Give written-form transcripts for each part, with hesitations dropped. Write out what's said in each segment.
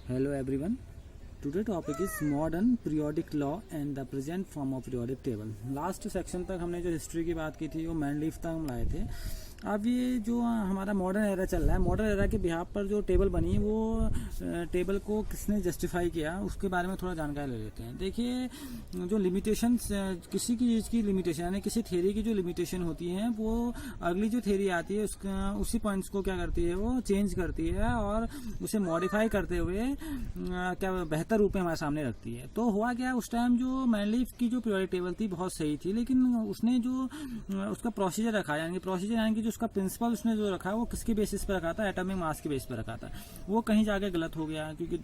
Hello everyone. Today topic is modern periodic law and the present form of periodic table. Last section तक हमने जो history की बात की थी वो मैनलीफ तक हम लाए थे. अब ये जो हमारा मॉडर्न एरा चल रहा है, मॉडर्न एरा के बिहाफ पर जो टेबल बनी वो टेबल को किसने जस्टिफाई किया उसके बारे में थोड़ा जानकारी ले लेते हैं. देखिए, जो लिमिटेशंस किसी की चीज़ की लिमिटेशन यानी किसी थ्योरी की जो लिमिटेशन होती है वो अगली जो थ्योरी आती है उसका उसी पॉइंट्स को क्या करती है, वो चेंज करती है और उसे मॉडिफाई करते हुए क्या बेहतर रूप में हमारे सामने रखती है. तो हुआ क्या, उस टाइम जो मैनलीफ की जो पीरियोडिक टेबल थी बहुत सही थी, लेकिन उसने जो उसका प्रोसीजर रखा यानी कि जो उसका प्रिंसिपल उसने जो रखा वो किसके बेसिस पर रखा था, एटॉमिक मास के बेसिस पर रखा था. वो कहीं जाके गलत हो गया क्योंकि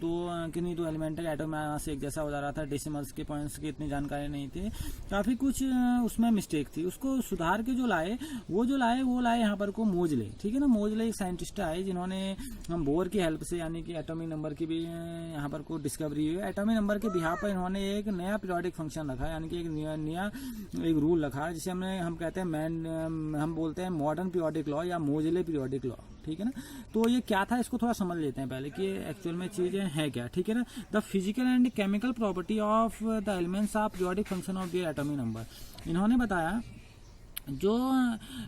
किन्हीं दो एलिमेंट का एटॉमिक मास एक जैसा हो जा रहा था, डेसिमल्स के पॉइंट्स की इतनी जानकारी नहीं थी, काफ़ी कुछ उसमें मिस्टेक थी. उसको सुधार के जो लाए यहाँ पर को मोजले. ठीक है ना, मोजले एक साइंटिस्ट आए जिन्होंने हम बोर की हेल्प से यानी कि एटॉमिक नंबर की भी यहाँ पर को डिस्कवरी हुई. एटॉमिक नंबर के बिहाफ पर इन्होंने एक नया पीरियोडिक फंक्शन रखा यानी कि एक नया एक रूल रखा जिसे हम कहते हैं हम बोलते हैं मॉडर्न पीरियोडिक लॉ या मोजले पीरियोडिक लॉ. ठीक है ना, तो ये क्या था इसको थोड़ा समझ लेते हैं पहले कि एक्चुअल में चीजें है क्या. ठीक है ना, the physical and chemical property of the elements of periodic function of the atomic number. इन्होंने बताया जो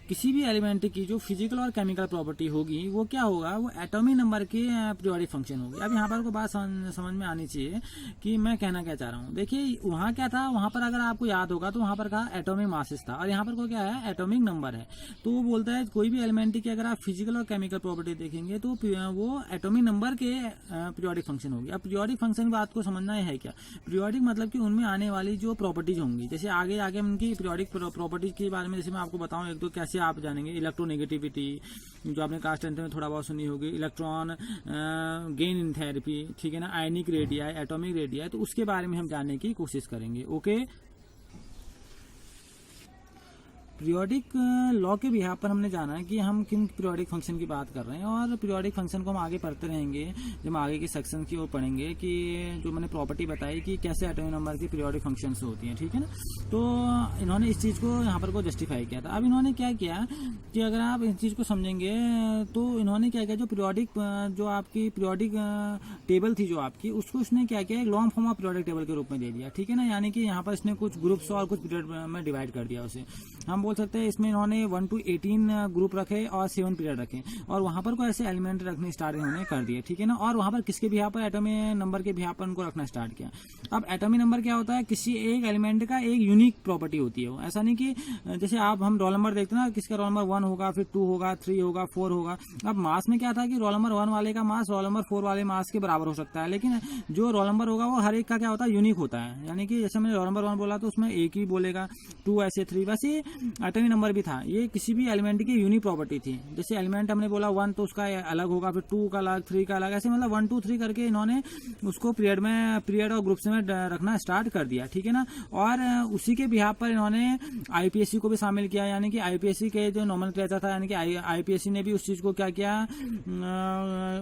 किसी भी एलिमेंट की जो फिजिकल और केमिकल प्रॉपर्टी होगी वो क्या होगा, वो एटॉमिक नंबर की पीरियोडिक फंक्शन होगी. अब यहाँ पर को बात समझ में आनी चाहिए कि मैं कहना क्या चाह रहा हूँ. देखिए, वहाँ क्या था, वहाँ पर अगर आपको याद होगा तो वहाँ पर कहा एटॉमिक मासेस था और यहाँ पर को क्या है, एटॉमिक नंबर है. तो वो बोलता है कोई भी एलिमेंट की अगर आप फिजिकल और केमिकल प्रॉपर्टी देखेंगे तो वो एटॉमिक नंबर के पीरियोडिक फंक्शन होगी. अब पीरियोडिक फंक्शन की बात को समझना है क्या. पीरियोडिक मतलब कि उनमें आने वाली जो प्रॉपर्टीज होंगी, जैसे आगे उनकी पीरियोडिक प्रॉपर्टीज के बारे में जैसे मैं आपको बताऊं एक तो कैसे आप जानेंगे. इलेक्ट्रोनेगेटिविटी जो आपने क्लास 10 में थोड़ा बहुत सुनी होगी, इलेक्ट्रॉन गेन इन थेरेपी, ठीक है ना, आयनिक रेडियाई, एटॉमिक रेडियाई, तो उसके बारे में हम जानने की कोशिश करेंगे. ओके, पीरियोडिक लॉ के बिहाफ पर हमने जाना है कि हम किन पीरियोडिक फंक्शन की बात कर रहे हैं और पीरियोडिक फंक्शन को हम आगे पढ़ते रहेंगे जब हम आगे के सेक्शन की ओर पढ़ेंगे कि जो मैंने प्रॉपर्टी बताई कि कैसे एटॉमिक नंबर की पीरियोडिक फंक्शंस होती हैं. ठीक है ना, तो इन्होंने इस चीज़ को यहाँ पर को जस्टिफाई किया था. अब इन्होंने क्या किया कि अगर आप इस चीज़ को समझेंगे तो इन्होंने क्या किया, जो पीरियोडिक जो आपकी पीरियोडिक टेबल थी जो आपकी, उसको इसने क्या किया, एक long form of periodic table के रूप में दे दिया. ठीक है ना, यानी कि यहाँ पर इसने कुछ ग्रुप्स और कुछ पीरियड में डिवाइड कर दिया उसे. हम बोल सकते हैं इसमें इन्होंने 1 to 18 ग्रुप रखे और 7 पीरियड रखे और वहां पर को ऐसे एलिमेंट रखने स्टार्ट इन्होंने कर दिए. ठीक है ना, और वहां पर किसके बिहाफ पर, एटॉमिक नंबर के बिहाफ पर उनको रखना स्टार्ट किया. अब एटॉमिक नंबर क्या होता है, किसी एक एलिमेंट का एक यूनिक प्रॉपर्टी होती है. वो ऐसा नहीं कि जैसे हम रोल नंबर देखते हैं ना, किसका रोल नंबर 1 होगा, फिर 2 होगा, 3 होगा, 4 होगा. अब मास में क्या था कि रोल नंबर 1 वाले का मास रोल नंबर 4 वाले मास के बराबर हो सकता है, लेकिन जो रोल नंबर होगा वो हर एक का क्या होता है, यूनिक होता है. यानी कि जैसे मैंने रोल नंबर 1 बोला तो उसमें एक ही बोलेगा, 2 ऐसे 3, वैसे एटॉमिक नंबर भी था. ये किसी भी एलिमेंट की यूनिक प्रॉपर्टी थी. जैसे एलिमेंट हमने बोला 1 तो उसका अलग होगा, फिर 2 का अलग, 3 का अलग, ऐसे मतलब 1 2 3 करके इन्होंने उसको पीरियड और ग्रुप्स में रखना स्टार्ट कर दिया. ठीक है ना, और उसी के बिहाफ पर इन्होंने आईपीएससी को भी शामिल किया. यानी कि आईपीएससी के जो नोमेनक्लेचर था, यानी कि आईपीएससी ने भी उस चीज को क्या किया,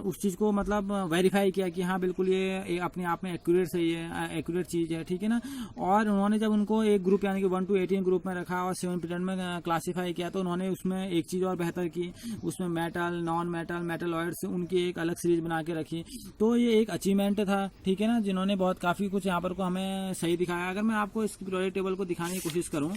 उस चीज को मतलब वेरीफाई किया कि हाँ बिल्कुल ये अपने आप में एक्यूरेट सही है, एक्यूरेट चीज है. ठीक है ना, और उन्होंने जब उनको एक ग्रुप यानी कि 1 to 18 ग्रुप में रखा और 7 पीरियड में क्लासिफाई किया तो उन्होंने उसमें एक चीज और बेहतर की, उसमें मेटल, नॉन मेटल, मेटलॉइड्स, उनकी एक अलग सीरीज बना के रखी. तो ये एक अचीवमेंट था. ठीक है ना, जिन्होंने बहुत काफी कुछ यहाँ पर को हमें सही दिखाया. अगर मैं आपको इस पीरियोडिक टेबल को दिखाने की कोशिश करूं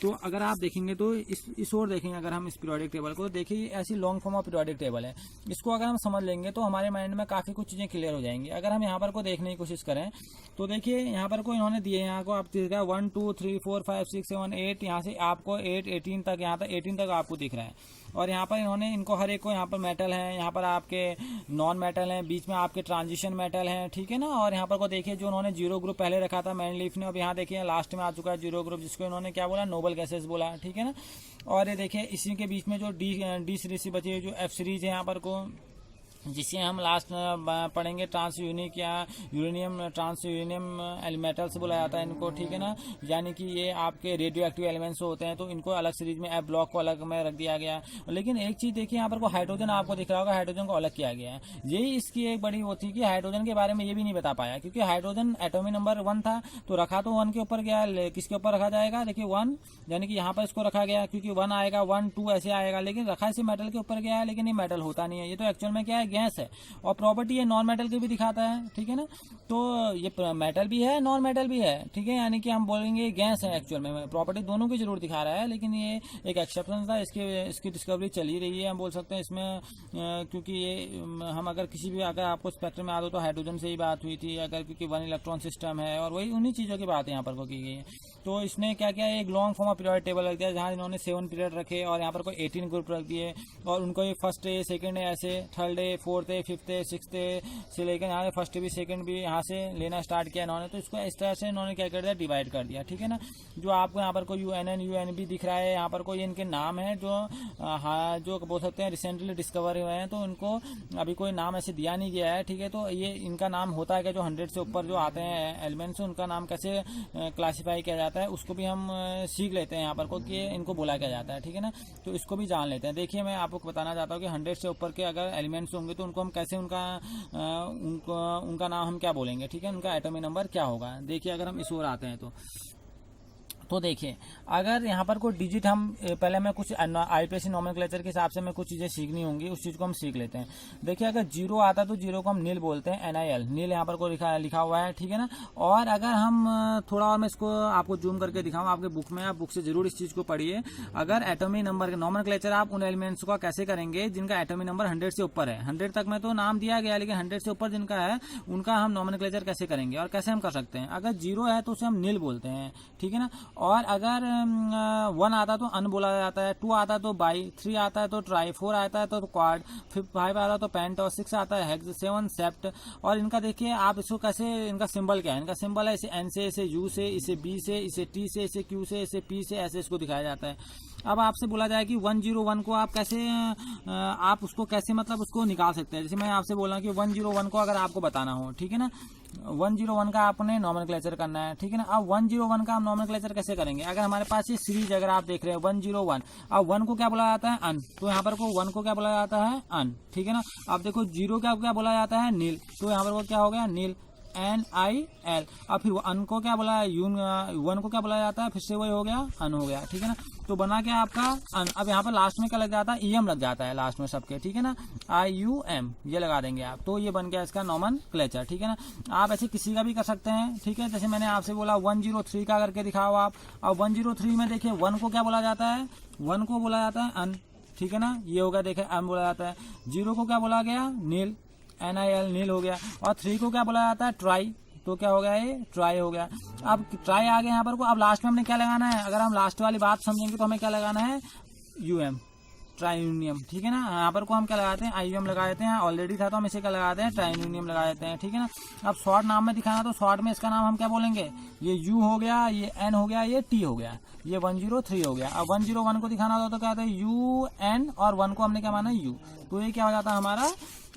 तो अगर आप देखेंगे तो इस ओर देखेंगे, अगर हम इस पीरियोडिक टेबल को देखिए, ऐसी long form of periodic table है. इसको अगर हम समझ लेंगे तो हमारे माइंड में काफी कुछ चीजें क्लियर हो जाएंगी. अगर हम यहाँ पर को देखने की कोशिश करें तो देखिए यहाँ पर को इन्होंने दिए, यहाँ को आप 1 2 3 4 5 6 7 8, यहाँ से आपको 8 18 तक, यहाँ तक 18 तक आपको दिख रहा है. और यहाँ पर इन्होंने इनको हर एक को, यहाँ पर मेटल है, यहाँ पर आपके नॉन मेटल हैं, बीच में आपके ट्रांजिशन मेटल हैं. ठीक है ना, और यहाँ पर को देखिए जो उन्होंने 0 ग्रुप पहले रखा था मैनलीफ ने, अब यहाँ देखिए लास्ट में आ चुका है 0 ग्रुप, जिसको इन्होंने क्या बोला, नोबल गैसेस बोला. ठीक है ना, और ये देखिए इसी के बीच में जो डी सीरीज बची है, जो एफ सीरीज है यहाँ पर को, जिसे हम लास्ट में पढ़ेंगे ट्रांस यूनिक या यूरेनियम ट्रांस यूरेनियम एलिमेंटल्स बोला जाता है इनको. ठीक है ना, यानी कि ये आपके रेडियो एक्टिव एलिमेंट्स होते हैं, तो इनको अलग सीरीज में एफ ब्लॉक को अलग में रख दिया गया. लेकिन एक चीज देखिए, यहाँ पर को हाइड्रोजन आपको दिख रहा होगा, हाइड्रोजन को अलग किया गया है. यही इसकी एक बड़ी वो थी कि हाइड्रोजन के बारे में ये भी नहीं बता पाया, क्योंकि हाइड्रोजन एटॉमिक नंबर 1 था तो रखा तो 1 के ऊपर गया, किसके ऊपर रखा जाएगा, देखिए 1, यानी कि यहाँ पर इसको रखा गया क्योंकि 1 आएगा, 1 2 ऐसे आएगा, लेकिन रखा इसे मेटल के ऊपर गया है, लेकिन ये मेटल होता नहीं है. ये तो एक्चुअल में क्या है, गैस है, और प्रॉपर्टी ये नॉन मेटल की भी दिखाता है, ठीक है ना। तो ये मेटल भी है, नॉन मेटल भी है, ठीक है, यानी कि हम बोलेंगे गैस है एक्चुअल में, प्रॉपर्टी दोनों की जरूर दिखा रहा है, लेकिन ये एक एक्सेप्शन था, इसकी डिस्कवरी चल ही रही है, हम बोल सकते हैं इसमें, क्योंकि ये हम अगर किसी भी, अगर आपको स्पेक्ट्रम में याद हो तो हाइड्रोजन से ही बात हुई थी, अगर क्योंकि 1 इलेक्ट्रॉन सिस्टम है, और वही उन्हीं चीज़ों की बात यहाँ पर को की गई है। तो इसने क्या किया, एक long form of periodic table रख दिया, जहाँ इन्होंने 7 पीरियड रखे, और यहाँ पर कोई 18 ग्रुप रख दिए, और उनको ये फर्स्ट डे, सेकंड डे, ऐसे third day, fourth day, fifth day, six day से लेकर यहाँ फर्स्ट भी सेकंड भी यहाँ से लेना स्टार्ट किया इन्होंने। तो इसको इस तरह से इन्होंने क्या कर दिया, डिवाइड कर दिया, ठीक है ना। जो आपको यहाँ पर कोई UNN UNB दिख रहा है, यहाँ पर कोई इनके नाम है जो जो बोल सकते हैं रिसेंटली डिस्कवर हुए हैं, तो इनको अभी कोई नाम ऐसे दिया नहीं गया है, ठीक है। तो ये इनका नाम होता है कि जो 100 से ऊपर जो आते हैं एलिमेंट्स, उनका नाम कैसे क्लासीफाई किया जाता है, उसको भी हम सीख लेते हैं यहाँ पर को कि इनको बोला क्या जाता है, ठीक है ना। तो इसको भी जान लेते हैं। देखिए मैं आपको बताना चाहता हूँ कि 100 से ऊपर के अगर एलिमेंट्स होंगे तो उनको हम कैसे उनका नाम हम क्या बोलेंगे, ठीक है, उनका एटॉमिक नंबर क्या होगा। देखिए अगर हम इस ओर आते हैं तो देखिए अगर यहाँ पर कोई डिजिट हम पहले मैं कुछ IUPAC नॉमेनक्लेचर के हिसाब से मैं कुछ चीज़ें सीखनी होंगी, उस चीज़ को हम सीख लेते हैं। देखिए अगर 0 आता है तो 0 को हम नील बोलते हैं, NIL, नील यहाँ पर को लिखा हुआ है, ठीक है ना। और अगर हम थोड़ा और मैं इसको आपको जूम करके दिखाऊँ आपके बुक में, आप बुक से जरूर इस चीज़ को पढ़िए। अगर एटॉमिक नंबर के नॉमेनक्लेचर आप उन एलिमेंट्स को कैसे करेंगे जिनका एटॉमिक नंबर 100 से ऊपर है, 100 तक में तो नाम दिया गया, लेकिन 100 से ऊपर जिनका है उनका हम नॉमेनक्लेचर कैसे करेंगे और कैसे हम कर सकते हैं। अगर 0 है तो उसे हम नील बोलते हैं, ठीक है ना। और अगर 1 आता तो अन बोला जाता है, 2 आता तो बाई, 3 आता है तो ट्राई, 4 आता है तो क्वाड, 5 आता तो पेंट, और 6 आता है हेक्स, 7 सेप्ट। और इनका देखिए आप इसको कैसे, इनका सिंबल क्या है, इनका सिंबल है इसे N से, इसे U से, इसे B से, इसे T से, इसे Q से, इसे P से, ऐसे इसको दिखाया जाता है। अब आपसे बोला जाए कि 101 को आप कैसे, आप उसको कैसे मतलब उसको निकाल सकते हैं। जैसे मैं आपसे बोला कि 101 को अगर आपको बताना हो, ठीक है ना, 101 का आपने नॉमेनक्लेचर करना है, ठीक है ना। अब 101 का हम नॉमेनक्लेचर कैसे करेंगे, अगर हमारे पास ये सीरीज अगर आप देख रहे हैं 101, अब 1 को क्या बोला जाता है, अन, तो यहाँ पर को 1 को क्या बोला जाता है, अन, ठीक है ना। अब देखो 0 क्या बोला जाता है, नील, तो यहाँ पर वो क्या हो गया, नील, NIL। अब फिर अन को क्या बोला है, 1 को क्या बोला जाता है, फिर से वही हो गया, अन हो गया, ठीक है ना। तो बना क्या आपका अन। अब यहाँ पर लास्ट में क्या लग जाता है, EM लग जाता है लास्ट में सबके, ठीक है ना, IUM ये लगा देंगे आप, तो ये बन गया इसका नॉमेनक्लेचर, ठीक है ना। आप ऐसे किसी का भी कर सकते हैं, ठीक है। जैसे मैंने आपसे बोला 103 का करके दिखाओ आप। अब 103 में देखिए 1 को क्या बोला जाता है, 1 को बोला जाता है अन, ठीक है ना, ये हो गया, देखिए अन बोला जाता है। 0 को क्या बोला गया, नील, NIL, नील हो गया। और 3 को क्या बोला जाता है, ट्राई, तो क्या हो गया, ये ट्राई हो गया। अब ट्राई आ गया यहाँ पर को। अब लास्ट में हमने क्या लगाना है, अगर हम लास्ट वाली बात समझेंगे तो हमें क्या लगाना है, UM, ट्राइयूनियम, ठीक है ना। यहाँ पर को हम क्या लगाते हैं, IUM लगा देते हैं, ऑलरेडी था तो हम इसे क्या लगाते हैं, ट्राइयूनियम लगा देते हैं, ठीक है ना। अब शॉर्ट नाम में दिखाना तो शॉर्ट में इसका नाम हम क्या बोलेंगे, ये U हो गया, ये N हो गया, ये T हो गया, ये 103 हो गया। अब 101 को दिखाना था तो क्या होता है, UN, और 1 को हमने क्या माना, U, तो ये क्या हो जाता है हमारा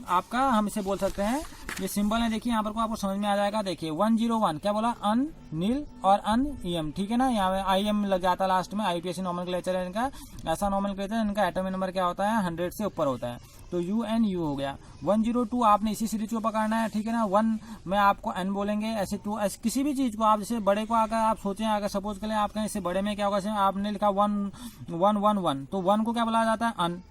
आपका, हम इसे बोल सकते हैं, ये सिंबल है, देखिए यहाँ पर को आपको समझ में आ जाएगा। देखिए 101 क्या बोला, अन, नील और अन, EM, ठीक है ना। यहाँ IM लग जाता है लास्ट में, IUPAC नॉमेनक्लेचर है इनका, ऐसा नॉमेनक्लेचर, इनका एटॉमिक नंबर क्या होता है, 100 से ऊपर होता है, तो UNU हो गया। 102 आपने इसी सीरीज को पकड़ना है, ठीक है ना। 1 में आपको N बोलेंगे, ऐसे 2, ऐसे किसी भी चीज को आप जैसे बड़े को अगर आप सोचें, अगर सपोज करें आप कहें इससे बड़े में क्या होगा, जैसे आपने लिखा 111, तो 1 को क्या बोला जाता है, अन,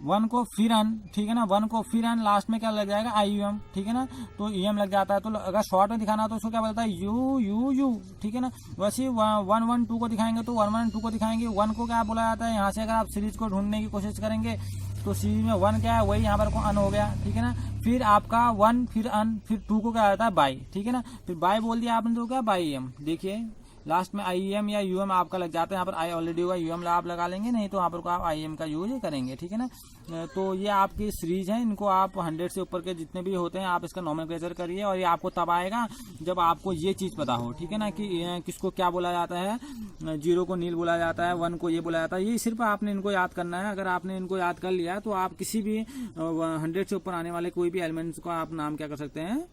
1 को फिर अन, ठीक है ना, 1 को फिर अन, लास्ट में क्या लग जाएगा, IUM, ठीक है ना, तो EM लग जाता है। तो अगर शॉर्ट में दिखाना तो उसको क्या बोलता है, U, ठीक है ना। वैसे 112 को दिखाएंगे तो 112 को दिखाएंगे, 1 को क्या बोला जाता है, यहाँ से अगर आप सीरीज को ढूंढने की कोशिश करेंगे तो सीरीज में 1 क्या है, वही यहाँ पर को अन हो गया, ठीक है ना। फिर आपका 1, फिर अन, फिर 2 को क्या आता है, बाई, ठीक है ना। फिर बाई बोल दिया आपने तो क्या, बाई EM, देखिए लास्ट में IEM या UM आपका लग जाता है। यहाँ पर I ऑलरेडी होगा, UM आप लगा लेंगे, नहीं तो यहाँ पर को आप IM का यूज करेंगे, ठीक है ना। तो ये आपकी सीरीज है, इनको आप 100 से ऊपर के जितने भी होते हैं आप इसका नॉमेनक्लेचर करिए, और ये आपको तब आएगा जब आपको ये चीज़ पता हो, ठीक है ना, कि किसको क्या बोला जाता है। 0 को नील बोला जाता है, 1 को ये बोला जाता है, ये सिर्फ आपने इनको याद करना है। अगर आपने इनको याद कर लिया तो आप किसी भी 100 से ऊपर आने वाले कोई भी एलिमेंट्स को आप नाम क्या कर सकते हैं,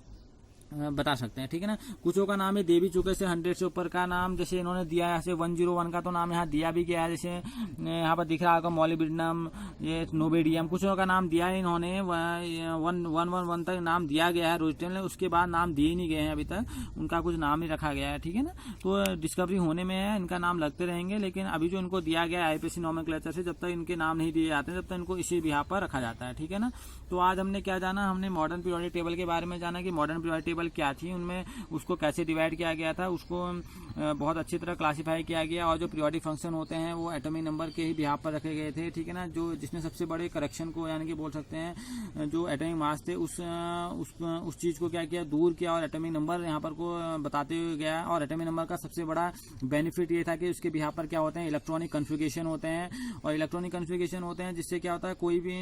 बता सकते हैं, ठीक है ना। कुछों का नाम है दे भी चुके से 100 से ऊपर का नाम जैसे इन्होंने दिया है, जैसे 101 का तो नाम यहाँ दिया भी गया है, जैसे यहाँ पर दिख रहा होगा मॉलिब्डेनम, ये नोबेडियम, कुछों का नाम दिया है इन्होंने 111 तक नाम दिया गया है रोजेटल ने, उसके बाद नाम दिए नहीं गए हैं अभी तक, उनका कुछ नाम ही रखा गया है, ठीक है ना। तो डिस्कवरी होने में है, इनका नाम लगते रहेंगे, लेकिन अभी जो इनको दिया गया है IPSC नोमेनक्लेचर से, जब तक इनके नाम नहीं दिए जाते हैं तब तक इनको इसी बिहाफ पर रखा जाता है, ठीक है ना। तो आज हमने क्या जाना, हमने मॉडर्न पीरियोडिक टेबल के बारे में जाना कि मॉडर्न पीरियोडिक टेबल क्या थी, उनमें उसको कैसे डिवाइड किया गया था, उसको बहुत अच्छी तरह क्लासिफाई किया गया, और जो पीरियोडिक फंक्शन होते हैं वो एटॉमिक नंबर के ही बिहाफ पर रखे गए थे, ठीक है ना। जो जिसमें सबसे बड़े करेक्शन को यानी कि बोल सकते हैं जो एटॉमिक मास थे उस चीज को क्या किया, दूर किया, और एटॉमिक नंबर यहाँ पर को बताते हुए गया। और एटॉमिक नंबर का सबसे बड़ा बेनिफिट ये था कि उसके बिहाफ पर क्या होते हैं, इलेक्ट्रॉनिक कन्फिगरेशन होते हैं, और इलेक्ट्रॉनिक कन्फिगरेशन होते हैं जिससे क्या होता है, कोई भी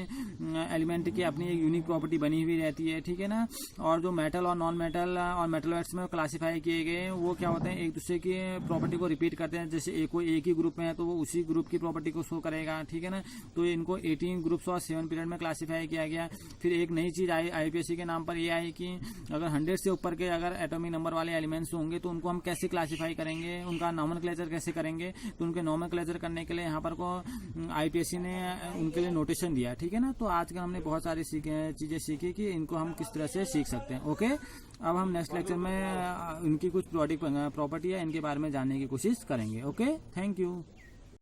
एलिमेंट की अपनी एक यूनिक प्रॉपर्टी बनी हुई रहती है, ठीक है ना। और जो मेटल और नॉन मेटल और मेटलॉइड्स में क्लासिफाई किए गए वो क्या होते हैं, एक दूसरे की प्रॉपर्टी को रिपीट करते हैं, जैसे कोई एक ही ग्रुप में है तो वो उसी ग्रुप की प्रॉपर्टी को शो करेगा, ठीक है ना। तो इनको 18 ग्रुप्स और 7 पीरियड में क्लासिफाई किया गया। फिर एक नई चीज आई IPSC के नाम पर ये आई कि अगर 100 से ऊपर के अगर एटॉमिक नंबर वाले एलिमेंट्स होंगे तो उनको हम कैसे क्लासिफाई करेंगे, उनका नोमेनक्लेचर कैसे करेंगे। तो उनके नोमेनक्लेचर करने के लिए यहाँ पर को IPSC ने उनके लिए नोटेशन दिया, ठीक है ना। तो आज का हमने बहुत सारी चीजें सीखी कि इनको हम किस तरह से सीख सकते हैं। ओके, अब हम नेक्स्ट लेक्चर में इनकी कुछ प्रॉपर्टी है इनके बारे में जानने की कोशिश करेंगे। Okay, thank you.